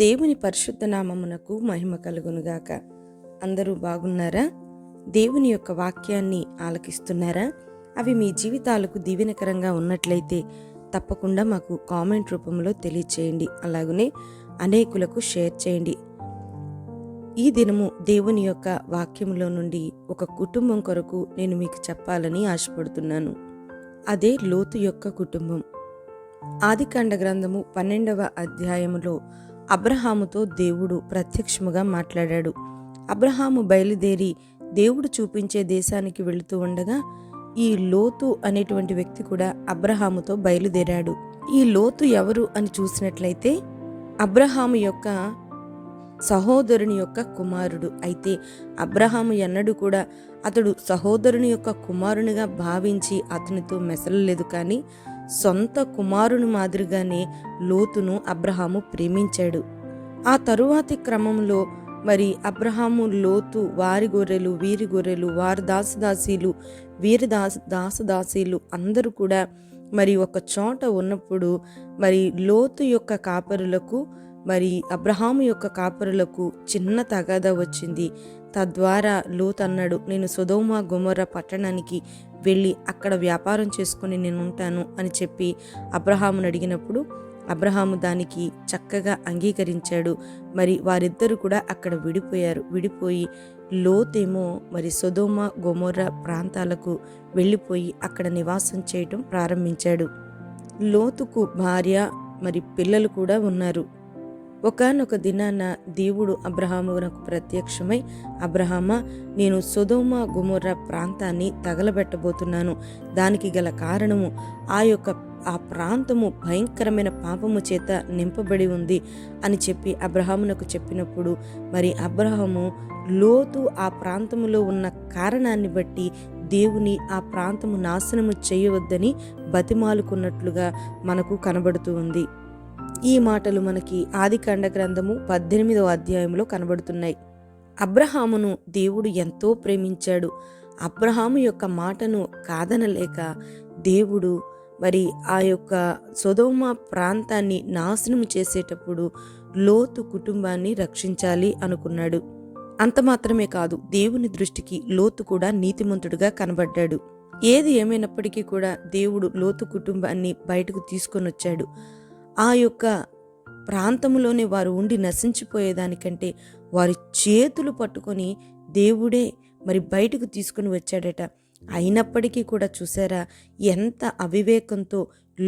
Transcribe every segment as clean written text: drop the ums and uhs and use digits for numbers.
దేవుని పరిశుద్ధ నామమునకు మహిమ కలుగునుగాక. అందరూ బాగున్నారా? దేవుని యొక్క వాక్యాన్ని ఆలకిస్తున్నారా? అవి మీ జీవితాలకు దీవెనకరంగా ఉన్నట్లయితే తప్పకుండా మాకు కామెంట్ రూపంలో తెలియచేయండి. అలాగనే అనేకులకు షేర్ చేయండి. ఈ దినము దేవుని యొక్క వాక్యములో నుండి ఒక కుటుంబం కొరకు నేను మీకు చెప్పాలని ఆశపడుతున్నాను. అదే లోతు యొక్క కుటుంబం. ఆదికాండ గ్రంథము 12వ అధ్యాయములో అబ్రహాముతో దేవుడు ప్రత్యక్షముగా మాట్లాడాడు. అబ్రహాము బయలుదేరి దేవుడు చూపించే దేశానికి వెళుతూ ఉండగా ఈ లోతు అనేటువంటి వ్యక్తి కూడా అబ్రహాముతో బయలుదేరాడు. ఈ లోతు ఎవరు అని చూసినట్లయితే అబ్రహాము యొక్క సహోదరుని యొక్క కుమారుడు. అయితే అబ్రహాము ఎన్నడూ కూడా అతడు సహోదరుని యొక్క కుమారునిగా భావించి అతనితో మెసలలేదు. కానీ సొంత కుమారుని మాదిరిగానే లోతును అబ్రహాము ప్రేమించాడు. ఆ తరువాతి క్రమంలో మరి అబ్రహాము లోతు వారి గొర్రెలు వీరి గొర్రెలు, వారి దాసదాసీలు వీరి దాసదాసీలు అందరూ కూడా మరి ఒక చోట ఉన్నప్పుడు మరి లోతు యొక్క కాపరులకు మరి అబ్రహాము యొక్క కాపరులకు చిన్న తగాదా వచ్చింది. తద్వారా లోతు అన్నాడు, నేను సొదొమ గొమొర్రా పట్టణానికి వెళ్ళి అక్కడ వ్యాపారం చేసుకుని నేను ఉంటాను అని చెప్పి అబ్రహామును అడిగినప్పుడు అబ్రహాము దానికి చక్కగా అంగీకరించాడు. మరి వారిద్దరూ కూడా అక్కడ విడిపోయి లోతేమో మరి సొదొమ గొమొర్రా ప్రాంతాలకు వెళ్ళిపోయి అక్కడ నివాసం చేయటం ప్రారంభించాడు. లోతుకు భార్య మరి పిల్లలు కూడా ఉన్నారు. ఒకానొక దినాన దేవుడు అబ్రహామునకు ప్రత్యక్షమై, అబ్రహామా, నేను సొదొమ గొమొర్రా ప్రాంతాన్ని తగలబెట్టబోతున్నాను. దానికి గల కారణము ఆ ప్రాంతము భయంకరమైన పాపము చేత నింపబడి ఉంది అని చెప్పి అబ్రహామునకు చెప్పినప్పుడు మరి అబ్రహాము లోతు ఆ ప్రాంతములో ఉన్న కారణాన్ని బట్టి దేవుని ఆ ప్రాంతము నాశనము చేయవద్దని బతిమాలుకున్నట్లుగా మనకు కనబడుతూ ఉంది. ఈ మాటలు మనకి ఆదికాండ గ్రంథము 18వ అధ్యాయంలో కనబడుతున్నాయి. అబ్రహామును దేవుడు ఎంతో ప్రేమించాడు. అబ్రహాము యొక్క మాటను కాదనలేక దేవుడు మరి ఆ యొక్క సొదొమ ప్రాంతాన్ని నాశనం చేసేటప్పుడు లోతు కుటుంబాన్ని రక్షించాలి అనుకున్నాడు. అంత మాత్రమే కాదు, దేవుని దృష్టికి లోతు కూడా నీతిమంతుడుగా కనబడ్డాడు. ఏది ఏమైనప్పటికీ కూడా దేవుడు లోతు కుటుంబాన్ని బయటకు తీసుకొని వచ్చాడు. ఆ యొక్క ప్రాంతంలోనే వారు ఉండి నశించిపోయేదానికంటే వారి చేతులు పట్టుకొని దేవుడే మరి బయటకు తీసుకుని వచ్చాడట. అయినప్పటికీ కూడా చూసారా ఎంత అవివేకంతో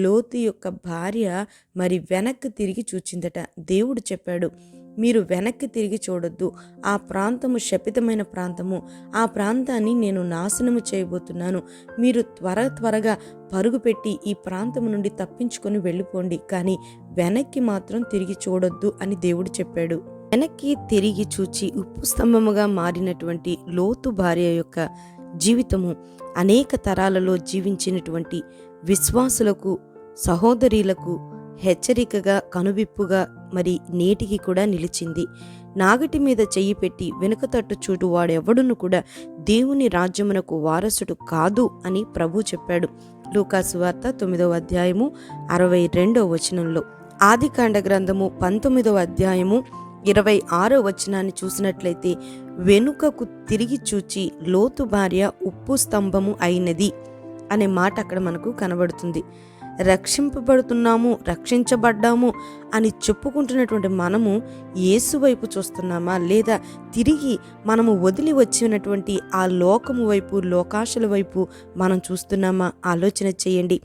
లోతు యొక్క భార్య మరి వెనక్కి తిరిగి చూచిందట. దేవుడు చెప్పాడు, మీరు వెనక్కి తిరిగి చూడొద్దు, ఆ ప్రాంతము శపితమైన ప్రాంతము, ఆ ప్రాంతాన్ని నేను నాశనము చేయబోతున్నాను. మీరు త్వరగా పరుగు పెట్టి ఈ ప్రాంతం నుండి తప్పించుకొని వెళ్ళిపోండి, కానీ వెనక్కి మాత్రం తిరిగి చూడొద్దు అని దేవుడు చెప్పాడు. వెనక్కి తిరిగి చూచి ఉప్పు స్తంభముగా మారినటువంటి లోతు భార్య యొక్క జీవితము అనేక తరాలలో జీవించినటువంటి విశ్వాసులకు, సహోదరీలకు హెచ్చరికగా, కనువిప్పుగా మరి నేటికి కూడా నిలిచింది. నాగటి మీద చెయ్యి పెట్టి వెనుక తట్టు చూడు వాడెవడును కూడా దేవుని రాజ్యమునకు వారసుడు కాదు అని ప్రభు చెప్పాడు. లూకా సువార్త 9వ అధ్యాయము 62వ వచనంలో. ఆదికాండ గ్రంథము 19వ అధ్యాయము 26వ వచనాన్ని చూసినట్లయితే వెనుకకు తిరిగి చూచి లోతు భార్య ఉప్పు స్తంభము అయినది అనే మాట అక్కడ మనకు కనబడుతుంది. రక్షింపబడుతున్నాము, రక్షించబడ్డాము అని చెప్పుకుంటున్నటువంటి మనము యేసు వైపు చూస్తున్నామా, లేదా తిరిగి మనము వదిలి వచ్చినటువంటి ఆ లోకము వైపు, లోకాశల వైపు మనం చూస్తున్నామా? ఆలోచన చేయండి.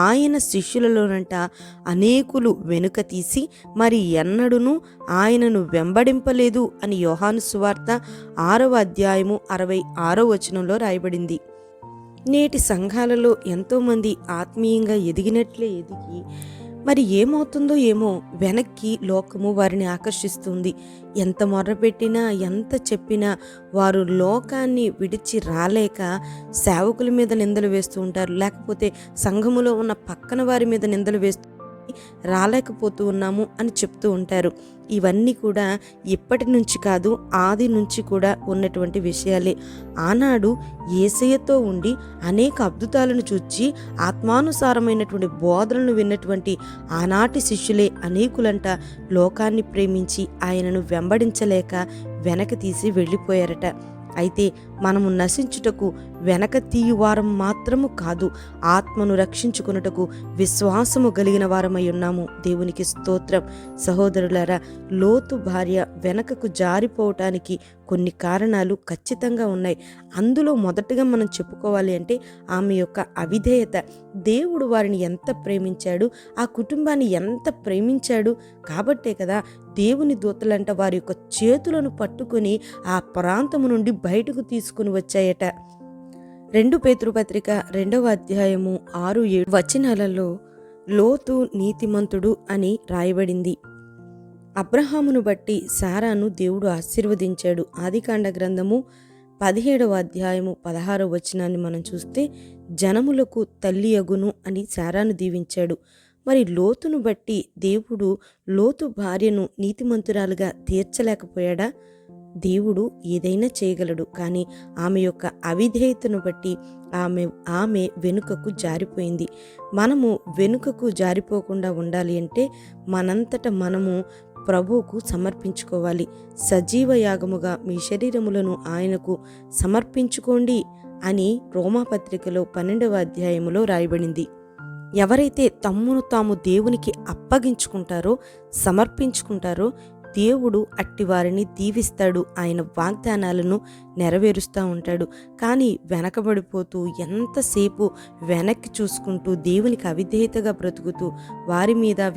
ఆయన శిష్యులలోనంట అనేకులు వెనుక తీసి మరి ఎన్నడూను ఆయనను వెంబడింపలేదు అని యోహాను సువార్త 6వ అధ్యాయము 66వ వచనంలో రాయబడింది. నేటి సంఘాలలో ఎంతోమంది ఆత్మీయంగా ఎదిగినట్లే ఎదిగి మరి ఏమవుతుందో ఏమో వెనక్కి లోకము వారిని ఆకర్షిస్తుంది. ఎంత మొర్రపెట్టినా ఎంత చెప్పినా వారు లోకాన్ని విడిచి రాలేక సేవకుల మీద నిందలు వేస్తూ ఉంటారు, లేకపోతే సంఘములో ఉన్న పక్కన వారి మీద నిందలు వేస్తూ రాలేకపోతూ ఉన్నాము అని చెప్తూ ఉంటారు. ఇవన్నీ కూడా ఇప్పటి నుంచి కాదు, ఆది నుంచి కూడా ఉన్నటువంటి విషయాలే. ఆనాడు యేసయ్యతో ఉండి అనేక అద్భుతాలను చూచి ఆత్మానుసారమైనటువంటి బోధనలు విన్నటువంటి ఆనాటి శిష్యులే అనేకులంట లోకాన్ని ప్రేమించి ఆయనను వెంబడించలేక వెనక తీసి వెళ్ళిపోయారట. అయితే మనము నశించుటకు వెనక తీయువారం మాత్రము కాదు, ఆత్మను రక్షించుకొనుటకు విశ్వాసము కలిగిన వారమై ఉన్నాము. దేవునికి స్తోత్రం. సహోదరులారా, లోతు భార్య వెనకకు జారిపోవటానికి కొన్ని కారణాలు ఖచ్చితంగా ఉన్నాయి. అందులో మొదటగా మనం చెప్పుకోవాలి అంటే ఆమె యొక్క అవిధేయత. దేవుడు వారిని ఎంత ప్రేమించాడు, ఆ కుటుంబాన్ని ఎంత ప్రేమించాడు కాబట్టే కదా దేవుని దూతలంట వారి యొక్క చేతులను పట్టుకొని ఆ ప్రాంతము నుండి బయటకు తీసుకుని వచ్చాయట. 2 పేతురు పత్రిక 2వ అధ్యాయము 6-7 వచనాలలో లోతు నీతిమంతుడు అని రాయబడింది. అబ్రహామును బట్టి శారాను దేవుడు ఆశీర్వదించాడు. ఆదికాండ గ్రంథము 17వ అధ్యాయము 16వ వచనాన్ని మనం చూస్తే జనములకు తల్లి అగును అని శారాను దీవించాడు. మరి లోతును బట్టి దేవుడు లోతు భార్యను నీతిమంతురాలుగా తీర్చలేకపోయాడా? దేవుడు ఏదైనా చేయగలడు. కానీ ఆమె యొక్క అవిధేయతను బట్టి ఆమె వెనుకకు జారిపోయింది. మనము వెనుకకు జారిపోకుండా ఉండాలి అంటే మనంతట మనము ప్రభువుకు సమర్పించుకోవాలి. సజీవ యాగముగా మీ శరీరములను ఆయనకు సమర్పించుకోండి అని రోమాపత్రికలో 12వ అధ్యాయములో రాయబడింది. ఎవరైతే తమ్మును తాము దేవునికి అప్పగించుకుంటారో, సమర్పించుకుంటారో దేవుడు అట్టి వారిని దీవిస్తాడు. ఆయన వాగ్దానాలను నెరవేరుస్తూ ఉంటాడు. కానీ వెనకబడిపోతూ ఎంతసేపు వెనక్కి చూసుకుంటూ దేవునికి అవిధేయతగా బ్రతుకుతూ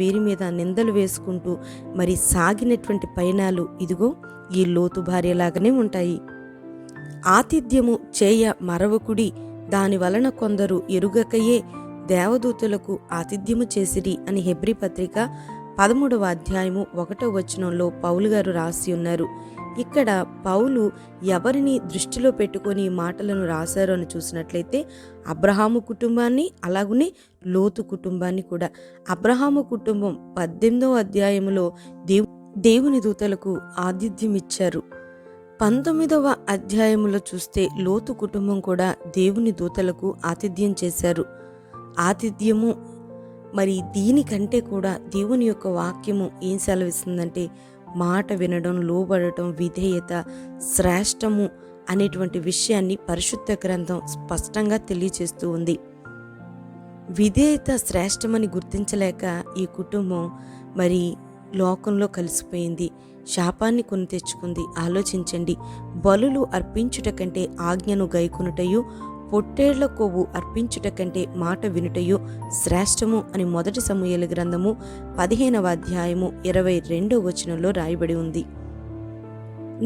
వీరి మీద నిందలు వేసుకుంటూ మరి సాగినటువంటి పయనాలు ఇదిగో ఈ లోతు భార్యలాగానే ఉంటాయి. ఆతిథ్యము చేయ మరవకుడి, దాని వలన కొందరు ఎరుగకయే దేవదూతలకు ఆతిథ్యము చేసిరి అని హెబ్రీ పత్రిక 13వ అధ్యాయము 1వ వచనంలో పౌలు గారు రాసి ఉన్నారు. ఇక్కడ పౌలు ఎవరిని దృష్టిలో పెట్టుకొని ఈ మాటలను రాశారు అని చూసినట్లయితే అబ్రహాము కుటుంబాన్ని, అలాగనే లోతు కుటుంబాన్ని కూడా. అబ్రహాము కుటుంబం 18వ అధ్యాయములో దేవుని దూతలకు ఆతిథ్యం ఇచ్చారు. 19వ అధ్యాయములో చూస్తే లోతు కుటుంబం కూడా దేవుని దూతలకు ఆతిథ్యం చేశారు. ఆతిథ్యము మరి దీనికంటే కూడా దేవుని యొక్క వాక్యము ఏం సెలవిస్తుందంటే మాట వినడం, లోబడటం, విధేయత శ్రేష్టము అనేటువంటి విషయాన్ని పరిశుద్ధ గ్రంథం స్పష్టంగా తెలియజేస్తూ ఉంది. విధేయత శ్రేష్టమని గుర్తించలేక ఈ కుటుంబం మరి లోకంలో కలిసిపోయింది. శాపాన్ని కొని తెచ్చుకుంది. ఆలోచించండి. బలులు అర్పించుట కంటే ఆజ్ఞను గైకొనుటయు, పొట్టేళ్ల కొవ్వు అర్పించుట కంటే మాట వినుటయు శ్రేష్టము అని 1 సమూయేలు గ్రంథము 15వ అధ్యాయము 22వ వచనంలో రాయబడి ఉంది.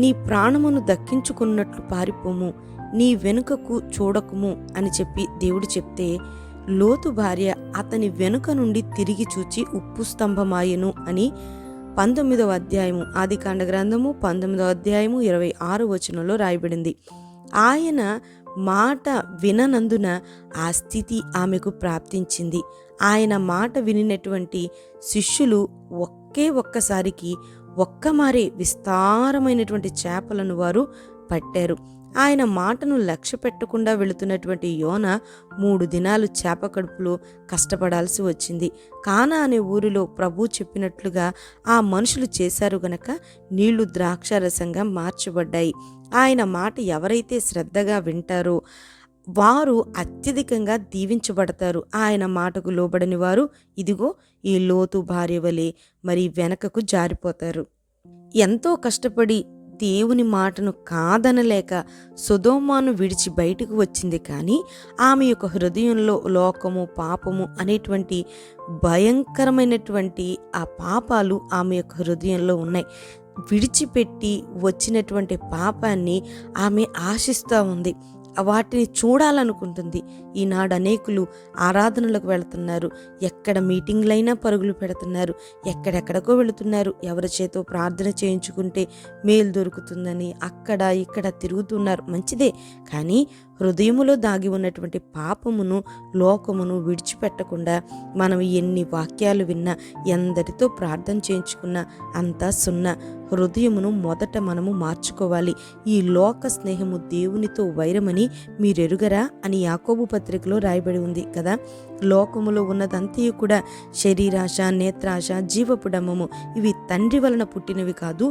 నీ ప్రాణమును దక్కించుకున్నట్లు పారిపోము, నీ వెనుకకు చూడకుము అని చెప్పి దేవుడు చెప్తే లోతు భార్య అతని వెనుక నుండి తిరిగి చూచి ఉప్పు స్తంభమాయెను అని 19వ అధ్యాయము ఆదికాండ గ్రంథము 19వ అధ్యాయము 26వ వచనంలో రాయబడింది. ఆయన మాట విననందున ఆ స్థితి ఆమెకు ప్రాప్తించింది. ఆయన మాట వినినటువంటి శిష్యులు ఒక్కసారికి ఒక్కమారే విస్తారమైనటువంటి చేపలను వారు పట్టారు. ఆయన మాటను లక్ష్య పెట్టకుండా వెళుతున్నటువంటి యోన 3 దినాలు చేప కడుపులో కష్టపడాల్సి వచ్చింది. కానా అనే ఊరిలో ప్రభు చెప్పినట్లుగా ఆ మనుషులు చేశారు గనక నీళ్లు ద్రాక్షారసంగా మార్చబడ్డాయి. ఆయన మాట ఎవరైతే శ్రద్ధగా వింటారో వారు అత్యధికంగా దీవించబడతారు. ఆయన మాటకు లోబడని వారు ఇదిగో ఈ లోతు భార్య వలె మరి వెనకకు జారిపోతారు. ఎంతో కష్టపడి దేవుని మాటను కాదనలేక సొదొమను విడిచి బయటకు వచ్చింది. కానీ ఆమె యొక్క హృదయంలో లోకము, పాపము అనేటువంటి భయంకరమైనటువంటి ఆ పాపాలు ఆమె యొక్క హృదయంలో ఉన్నాయి. విడిచిపెట్టి వచ్చినటువంటి పాపాన్ని ఆమె ఆశిస్తూ ఉంది. వాటిని చూడాలనుకుంటుంది. ఈనాడు అనేకులు ఆరాధనలకు వెళుతున్నారు, ఎక్కడ మీటింగ్లైనా పరుగులు పెడుతున్నారు, ఎక్కడెక్కడికో వెళుతున్నారు. ఎవరి చేతో ప్రార్థన చేయించుకుంటే మేలు దొరుకుతుందని అక్కడ ఇక్కడ తిరుగుతున్నారు. మంచిదే, కానీ హృదయములో దాగి ఉన్నటువంటి పాపమును, లోకమును విడిచిపెట్టకుండా మనం ఎన్ని వాక్యాలు విన్నా, ఎందరితో ప్రార్థన చేయించుకున్నా అంతా సున్నా. హృదయమును మొదట మనము మార్చుకోవాలి. ఈ లోక స్నేహము దేవునితో వైరమని మీరెరుగరా అని యాకోబు పత్రికలో రాయబడి ఉంది కదా. లోకములో ఉన్నదంతయు కూడా శరీరాశ, నేత్రాశ, జీవపు డమ్మము ఇవి తండ్రి వలన పుట్టినవి కాదు.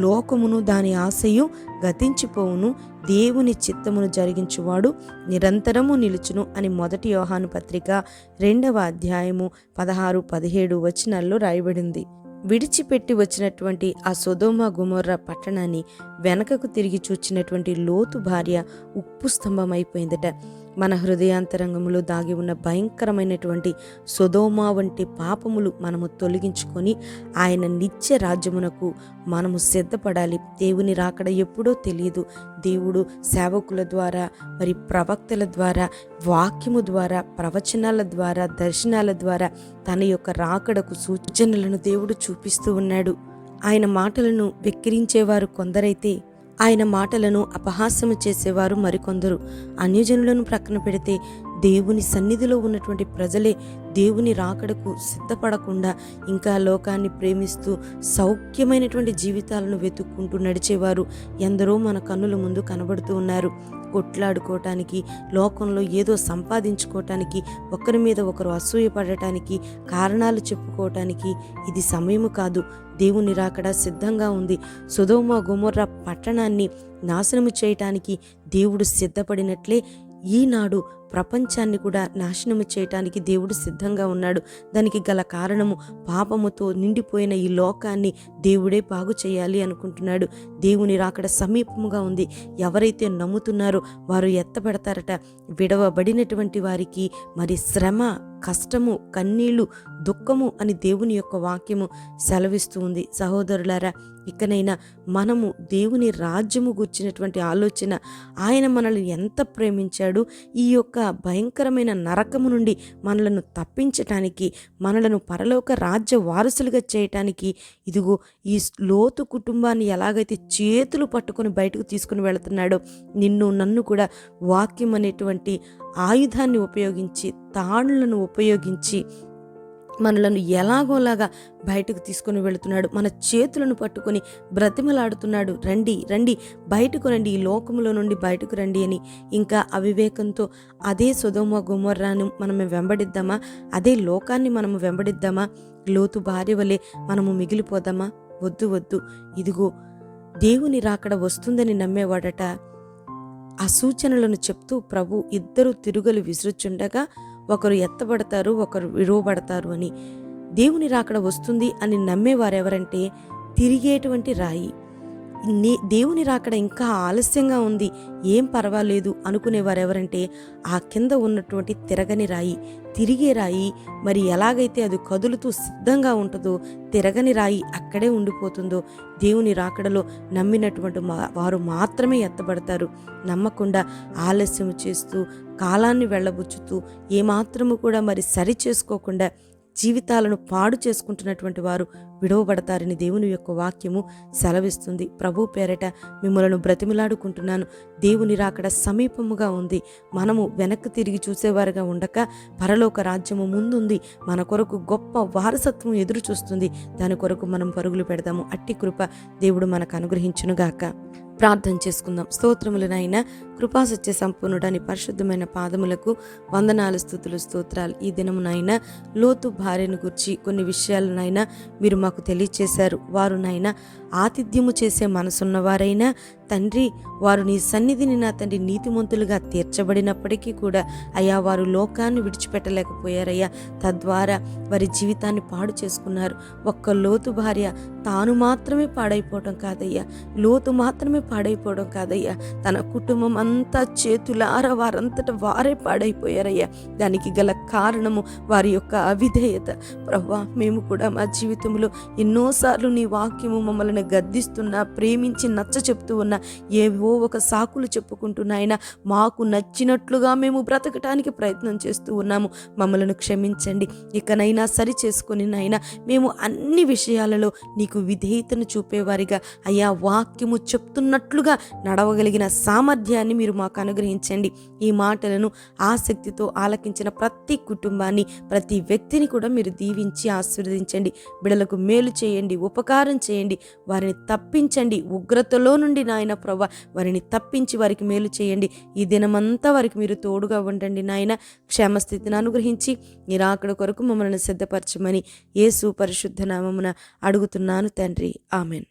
లోకమును దాని ఆశయు గతించిపోవును, దేవుని చిత్తమును జరిగించువాడు నిరంతరము నిలుచును అని 1 యోహాను పత్రిక 2వ అధ్యాయము 16-17 వచనాల్లో రాయబడింది. విడిచిపెట్టి వచ్చినటువంటి ఆ సొదొమ గొమొర్రా పట్టణాన్ని వెనకకు తిరిగి చూచినటువంటి లోతు భార్య ఉప్పు స్తంభం అయిపోయిందట. మన హృదయాంతరంగంలో దాగి ఉన్న భయంకరమైనటువంటి సొదొమ వంటి పాపములు మనము తొలగించుకొని ఆయన నిత్య రాజ్యమునకు మనము సిద్ధపడాలి. దేవుని రాకడ ఎప్పుడో తెలియదు. దేవుడు సేవకుల ద్వారా, మరి ప్రవక్తల ద్వారా, వాక్యము ద్వారా, ప్రవచనాల ద్వారా, దర్శనాల ద్వారా తన యొక్క రాకడకు సూచనలను దేవుడు చూపిస్తూ ఉన్నాడు. ఆయన మాటలను వెక్కిరించేవారు కొందరైతే ఆయన మాటలను అపహాస్యము చేసేవారు మరికొందరు. అన్యజనులను ప్రక్కన పెడితే దేవుని సన్నిధిలో ఉన్నటువంటి ప్రజలే దేవుని రాకడకు సిద్ధపడకుండా ఇంకా లోకాన్ని ప్రేమిస్తూ సౌఖ్యమైనటువంటి జీవితాలను వెతుక్కుంటూ నడిచేవారు ఎందరో మన కన్నుల ముందు కనబడుతూ ఉన్నారు. కొట్లాడుకోవటానికి, లోకంలో ఏదో సంపాదించుకోవటానికి, ఒకరి మీద ఒకరు అసూయపడటానికి, కారణాలు చెప్పుకోవటానికి ఇది సమయము కాదు. దేవుని రాకడ సిద్ధంగా ఉంది. సొదొమ గొమొర్రా పట్టణాన్ని నాశనము చేయటానికి దేవుడు సిద్ధపడినట్లే ఈనాడు ప్రపంచాన్ని కూడా నాశనము చేయటానికి దేవుడు సిద్ధంగా ఉన్నాడు. దానికి గల కారణము పాపముతో నిండిపోయిన ఈ లోకాన్ని దేవుడే బాగు చేయాలి అనుకుంటున్నాడు. దేవుని రాకడ సమీపముగా ఉంది. ఎవరైతే నమ్ముతున్నారో వారు ఎత్తబడతారట. విడవబడినటువంటి వారికి మరి శ్రమ, కష్టము, కన్నీళ్లు, దుఃఖము అని దేవుని యొక్క వాక్యము సెలవిస్తూ ఉంది. సహోదరులారా, ఇకనైనా మనము దేవుని రాజ్యము గుర్చినటువంటి ఆలోచన, ఆయన మనల్ని ఎంత ప్రేమించాడు, ఈ యొక్క భయంకరమైన నరకము నుండి మనలను తప్పించటానికి, మనలను పరలోక రాజ్య వారసులుగా చేయటానికి, ఇదిగో ఈ లోతు కుటుంబాన్ని ఎలాగైతే చేతులు పట్టుకొని బయటకు తీసుకుని వెళుతున్నాడో, నిన్ను నన్ను కూడా వాక్యం అనేటువంటి ఆయుధాన్ని ఉపయోగించి, తాళ్లను ఉపయోగించి మనలను ఎలాగోలాగా బయటకు తీసుకొని వెళుతున్నాడు. మన చేతులను పట్టుకొని బ్రతిమలాడుతున్నాడు, రండి రండి, బయటకు రండి, ఈ లోకములో నుండి బయటకు రండి అని. ఇంకా అవివేకంతో అదే సొదొమ గొమొర్రాను మనము వెంబడిద్దామా? అదే లోకాన్ని మనము వెంబడిద్దామా? లోతు భార్య వలె మనము మిగిలిపోదామా? వద్దు వద్దు. ఇదిగో దేవుని రాకడ వస్తుందని నమ్మేవాడట. ఆ సూచనలను చెప్తూ ప్రభు ఇద్దరు తిరుగలు విసురుచుండగా ఒకరు ఎత్తబడతారు, ఒకరు విడువబడతారు అని. దేవుని రాకడ వస్తుంది అని నమ్మేవారెవరంటే తిరిగేటువంటి రాయి. దేవుని రాకడ ఇంకా ఆలస్యంగా ఉంది, ఏం పర్వాలేదు అనుకునేవారెవరంటే ఆ కింద ఉన్నటువంటి తిరగని రాయి. తిరిగే రాయి మరి ఎలాగైతే అది కదులుతూ సిద్ధంగా ఉంటుందో, తిరగని రాయి అక్కడే ఉండిపోతుందో, దేవుని రాకడలో నమ్మినటువంటి వారు మాత్రమే ఎత్తబడతారు. నమ్మకుండా ఆలస్యం చేస్తూ, కాలాన్ని వెళ్ళబుచ్చుతూ, ఏమాత్రము కూడా మరి సరి చేసుకోకుండా జీవితాలను పాడు చేసుకుంటున్నటువంటి వారు విడవబడతారని దేవుని యొక్క వాక్యము సెలవిస్తుంది. ప్రభు పేరట మిమ్మలను బ్రతిమిలాడుకుంటున్నాను. దేవుని రాకడ సమీపముగా ఉంది. మనము వెనక్కి తిరిగి చూసేవారుగా ఉండక పరలోక రాజ్యము ముందుంది. మన కొరకు గొప్ప వారసత్వం ఎదురు చూస్తుంది. దాని కొరకు మనం పరుగులు పెడదాము. అట్టి కృప దేవుడు మనకు అనుగ్రహించునుగాక. ప్రార్థన చేసుకుందాం. స్తోత్రములు నాయన, కృపాసత్య సంపూర్ణుడని పరిశుద్ధమైన పాదములకు వందనాలు, స్తుతులు, స్తోత్రాలు. ఈ దినము నాయన లోతు భార్యను గురించి కొన్ని విషయాలు నాయన మీరు మాకు తెలియచేశారు. వారు నాయన ఆతిథ్యము చేసే మనసున్నవారైనా తండ్రి, వారు నీ సన్నిధిని నా తండ్రి నీతిమంతులుగా తీర్చబడినప్పటికీ కూడా అయ్యా వారు లోకాన్ని విడిచిపెట్టలేకపోయారయ్యా. తద్వారా వారి జీవితాన్ని పాడు చేసుకున్నారు. ఒక్క లోతు భార్య తాను మాత్రమే పాడైపోవడం కాదయ్యా, లోతు మాత్రమే పాడైపోవడం కాదయ్యా, తన కుటుంబం అంతా చేతులారా వారంతట వారే పాడైపోయారయ్యా. దానికి గల కారణము వారి యొక్క అవిధేయత. ప్రభువా, మేము కూడా మా జీవితంలో ఎన్నోసార్లు నీ వాక్యము మమ్మల్ని గద్దిస్తున్నా, ప్రేమించి నచ్చ చెప్తూ ఉన్నా, ఏవో ఒక సాకులు చెప్పుకుంటున్నాయినా మాకు నచ్చినట్లుగా మేము బ్రతకటానికి ప్రయత్నం చేస్తూ ఉన్నాము. మమ్మలను క్షమించండి. ఇకనైనా సరి చేసుకుని నాయనా మేము అన్ని విషయాలలో నీకు విధేయతను చూపేవారిగా అయ్యా, వాక్యము చెప్తున్నట్లుగా నడవగలిగిన సామర్థ్యాన్ని మీరు మాకు అనుగ్రహించండి. ఈ మాటలను ఆసక్తితో ఆలకించిన ప్రతి కుటుంబాన్ని, ప్రతి వ్యక్తిని కూడా మీరు దీవించి ఆశీర్వదించండి. బిడ్డలకు మేలు చేయండి, ఉపకారం చేయండి, వారిని తప్పించండి. ఉగ్రతలో నుండి నాయన ప్రభువా వారిని తప్పించి వారికి మేలు చేయండి. ఈ దినమంతా వారికి మీరు తోడుగా ఉండండి నాయన. క్షేమస్థితిని అనుగ్రహించి నీ రాకడ కొరకు మమ్మల్ని సిద్ధపరచమని యేసు పరిశుద్ధ నామమున అడుగుతున్నాను తండ్రి. ఆమెన్.